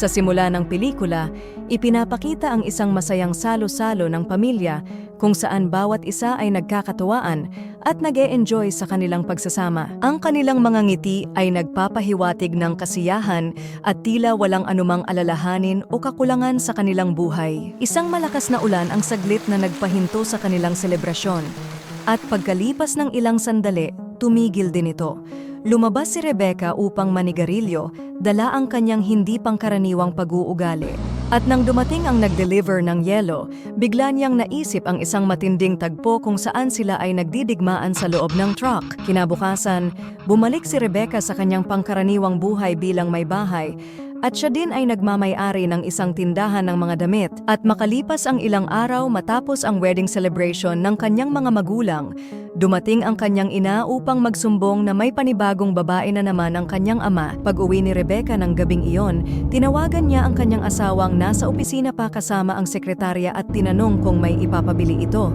Sa simula ng pelikula, ipinapakita ang isang masayang salo-salo ng pamilya kung saan bawat isa ay nagkakatuwaan at nag-e-enjoy sa kanilang pagsasama. Ang kanilang mga ngiti ay nagpapahiwatig ng kasiyahan at tila walang anumang alalahanin o kakulangan sa kanilang buhay. Isang malakas na ulan ang saglit na nagpahinto sa kanilang selebrasyon. At pagkalipas ng ilang sandali, tumigil din ito. Lumabas si Rebecca upang manigarilyo, dala ang kanyang hindi pangkaraniwang pag-uugali. At nang dumating ang nag-deliver ng yelo, bigla niyang naisip ang isang matinding tagpo kung saan sila ay nagdidigmaan sa loob ng truck. Kinabukasan, bumalik si Rebecca sa kanyang pangkaraniwang buhay bilang may bahay, at siya din ay nagmamay-ari ng isang tindahan ng mga damit. At makalipas ang ilang araw matapos ang wedding celebration ng kanyang mga magulang, dumating ang kanyang ina upang magsumbong na may panibagong babae na naman ang kanyang ama. Pag-uwi ni Rebecca ng gabing iyon, tinawagan niya ang kanyang asawang nasa opisina pa kasama ang sekretarya at tinanong kung may ipapabili ito.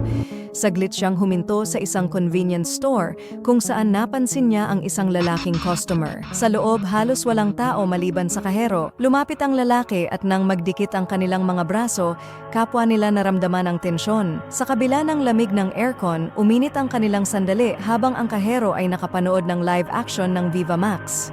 Saglit siyang huminto sa isang convenience store kung saan napansin niya ang isang lalaking customer. Sa loob halos walang tao maliban sa kahero. Lumapit ang lalaki at nang magdikit ang kanilang mga braso, kapwa nila naramdaman ang tensyon. Sa kabila ng lamig ng aircon, uminit ang kanilang sandali habang ang kahero ay nakapanood ng live action ng Viva Max.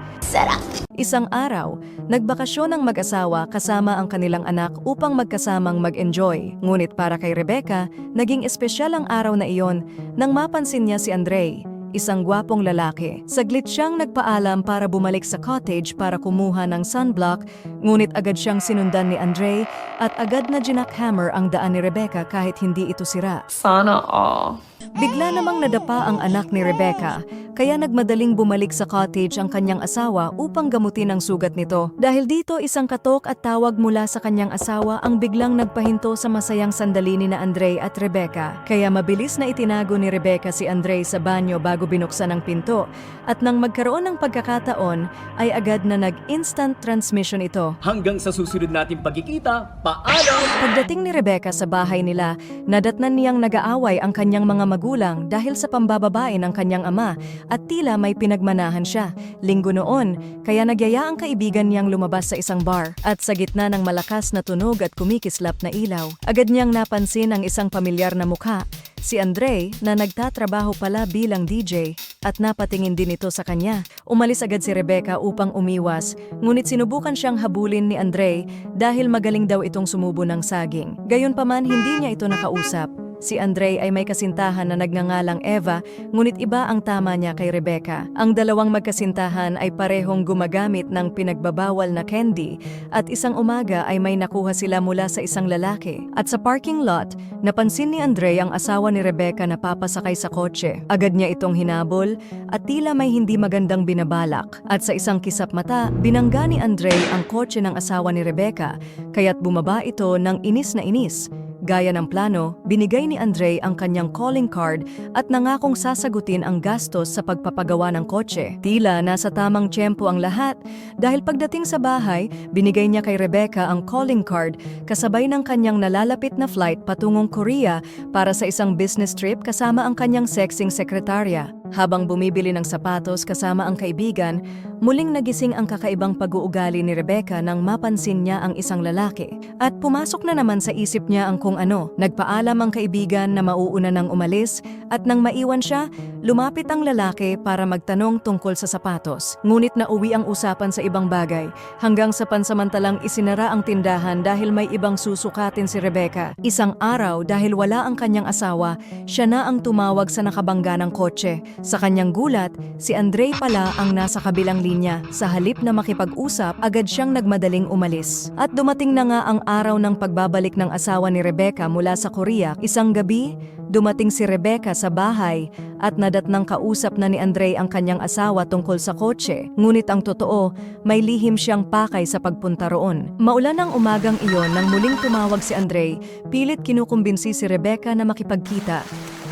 Isang araw, nagbakasyon ang mag-asawa kasama ang kanilang anak upang magkasamang mag-enjoy. Ngunit para kay Rebecca, naging espesyal ang araw na iyon nang mapansin niya si Andre, isang gwapong lalaki. Saglit siyang nagpaalam para bumalik sa cottage para kumuha ng sunblock, ngunit agad siyang sinundan ni Andre at agad na jackhammer ang daan ni Rebecca kahit hindi ito sira. Sana all. Bigla namang nadapa ang anak ni Rebecca, kaya nagmadaling bumalik sa cottage ang kanyang asawa upang gamutin ang sugat nito. Dahil dito isang katok at tawag mula sa kanyang asawa ang biglang nagpahinto sa masayang sandali ni na Andre at Rebecca. Kaya mabilis na itinago ni Rebecca si Andre sa banyo bago binuksan ang pinto. At nang magkaroon ng pagkakataon, ay agad na nag-instant transmission ito. Hanggang sa susunod nating pagkikita, paalam! Pagdating ni Rebecca sa bahay nila, nadatnan niyang nag-aaway ang kanyang mga magulang dahil sa pambababae ng kanyang ama at tila may pinagmanahan siya. Linggo noon, kaya nagyaya ang kaibigan niyang lumabas sa isang bar at sa gitna ng malakas na tunog at kumikislap na ilaw, agad niyang napansin ang isang pamilyar na mukha, si Andre na nagtatrabaho pala bilang DJ at napatingin din ito sa kanya. Umalis agad si Rebecca upang umiwas, ngunit sinubukan siyang habulin ni Andre dahil magaling daw itong sumubo ng saging. Gayunpaman hindi niya ito nakausap. Si Andre ay may kasintahan na nagngangalang Eva, ngunit iba ang tama niya kay Rebecca. Ang dalawang magkasintahan ay parehong gumagamit ng pinagbabawal na candy at isang umaga ay may nakuha sila mula sa isang lalaki. At sa parking lot, napansin ni Andre ang asawa ni Rebecca na papasakay sa kotse. Agad niya itong hinabol at tila may hindi magandang binabalak. At sa isang kisap mata, binangga ni Andre ang kotse ng asawa ni Rebecca, kaya't bumaba ito ng inis na inis. Gaya ng plano, binigay ni Andre ang kanyang calling card at nangakong sasagutin ang gastos sa pagpapagawa ng kotse. Tila nasa tamang tiyempo ang lahat dahil pagdating sa bahay, binigay niya kay Rebecca ang calling card kasabay ng kanyang nalalapit na flight patungong Korea para sa isang business trip kasama ang kanyang sexing sekretarya. Habang bumibili ng sapatos kasama ang kaibigan, muling nagising ang kakaibang pag-uugali ni Rebecca nang mapansin niya ang isang lalaki. At pumasok na naman sa isip niya ang kung ano. Nagpaalam ang kaibigan na mauuna nang umalis at nang maiwan siya, lumapit ang lalaki para magtanong tungkol sa sapatos. Ngunit nauwi ang usapan sa ibang bagay hanggang sa pansamantalang isinara ang tindahan dahil may ibang susukatin si Rebecca. Isang araw dahil wala ang kanyang asawa, siya na ang tumawag sa nakabangga ng kotse. Sa kanyang gulat, si Andre pala ang nasa kabilang linya. Sa halip na makipag-usap, agad siyang nagmadaling umalis. At dumating na nga ang araw ng pagbabalik ng asawa ni Rebecca mula sa Korea. Isang gabi, dumating si Rebecca sa bahay at nadatnang kausap na ni Andre ang kanyang asawa tungkol sa kotse. Ngunit ang totoo, may lihim siyang pakay sa pagpunta roon. Maulan ang umagang iyon nang muling tumawag si Andre, pilit kinukumbinsi si Rebecca na makipagkita.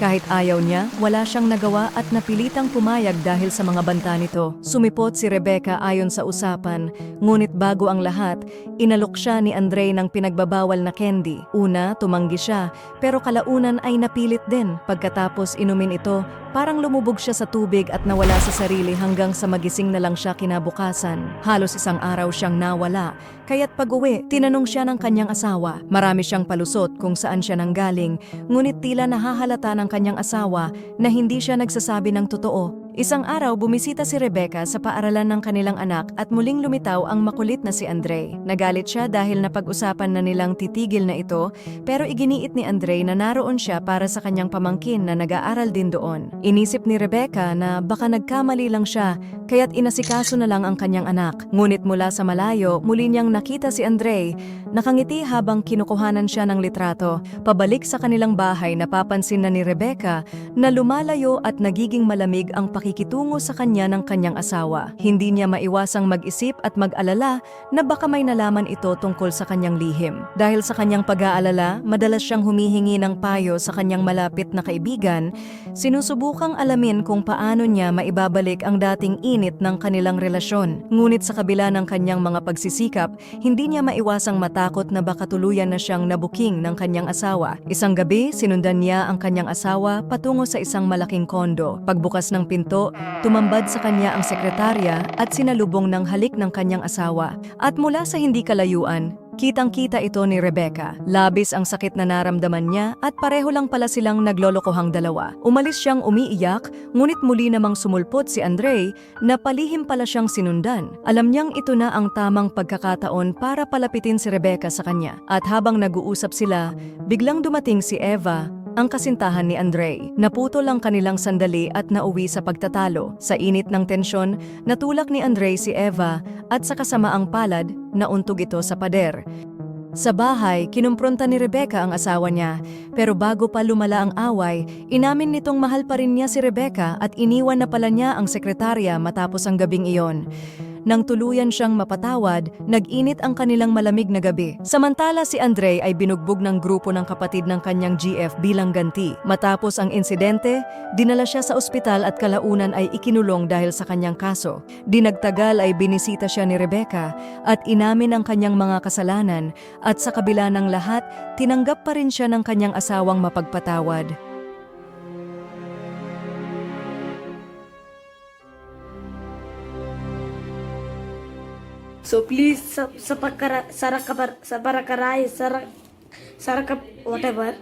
Kahit ayaw niya, wala siyang nagawa at napilitang pumayag dahil sa mga banta nito. Sumipot si Rebecca ayon sa usapan, ngunit bago ang lahat, inalok siya ni Andre ng pinagbabawal na candy. Una, tumanggi siya, pero kalaunan ay napilit din. Pagkatapos inumin ito, Parang lumubog siya sa tubig at nawala sa sarili hanggang sa magising na lang siya kinabukasan. Halos isang araw siyang nawala, kaya't pag-uwi, tinanong siya ng kanyang asawa. Marami siyang palusot kung saan siya nanggaling, ngunit tila nahahalata ng kanyang asawa na hindi siya nagsasabi ng totoo. Isang araw, bumisita si Rebecca sa paaralan ng kanilang anak at muling lumitaw ang makulit na si Andre. Nagalit siya dahil napag-usapan na nilang titigil na ito, pero iginiit ni Andre na naroon siya para sa kanyang pamangkin na nag-aaral din doon. Inisip ni Rebecca na baka nagkamali lang siya, kaya't inasikaso na lang ang kanyang anak. Ngunit mula sa malayo, muli niyang nakita si Andre, nakangiti habang kinukuhanan siya ng litrato. Pabalik sa kanilang bahay, napapansin na ni Rebecca na lumalayo at nagiging malamig ang pakikitungo sa kanya ng kanyang asawa. Hindi niya maiwasang mag-isip at mag-alala na baka may nalaman ito tungkol sa kanyang lihim. Dahil sa kanyang pag-aalala, madalas siyang humihingi ng payo sa kanyang malapit na kaibigan, sinusubukang alamin kung paano niya maibabalik ang dating init ng kanilang relasyon. Ngunit sa kabila ng kanyang mga pagsisikap, hindi niya maiwasang matakot na baka tuluyan na siyang nabuking ng kanyang asawa. Isang gabi, sinundan niya ang kanyang asawa patungo sa isang malaking kondo. Pagbukas ng pinto, tumambad sa kanya ang sekretarya at sinalubong ng halik ng kanyang asawa. At mula sa hindi kalayuan, kitang-kita ito ni Rebecca. Labis ang sakit na naramdaman niya at pareho lang pala silang naglolokohang dalawa. Umalis siyang umiiyak, ngunit muli namang sumulpot si Andre na palihim pala siyang sinundan. Alam niyang ito na ang tamang pagkakataon para palapitin si Rebecca sa kanya. At habang nag-uusap sila, biglang dumating si Eva, ang kasintahan ni Andre. Naputol ang kanilang sandali at nauwi sa pagtatalo. Sa init ng tensyon, natulak ni Andre si Eva at sa kasamaang palad, nauntog ito sa pader. Sa bahay, kinumpronta ni Rebecca ang asawa niya, pero bago pa lumala ang away, inamin nitong mahal pa rin niya si Rebecca at iniwan na pala niya ang sekretarya matapos ang gabing iyon. Nang tuluyan siyang mapatawad, nag-init ang kanilang malamig na gabi. Samantala si Andre ay binugbog ng grupo ng kapatid ng kanyang GF bilang ganti. Matapos ang insidente, dinala siya sa ospital at kalaunan ay ikinulong dahil sa kanyang kaso. Dinagtagal ay binisita siya ni Rebecca at inamin ang kanyang mga kasalanan at sa kabila ng lahat, tinanggap pa rin siya ng kanyang asawang mapagpatawad. So please sa para karay, sa whatever.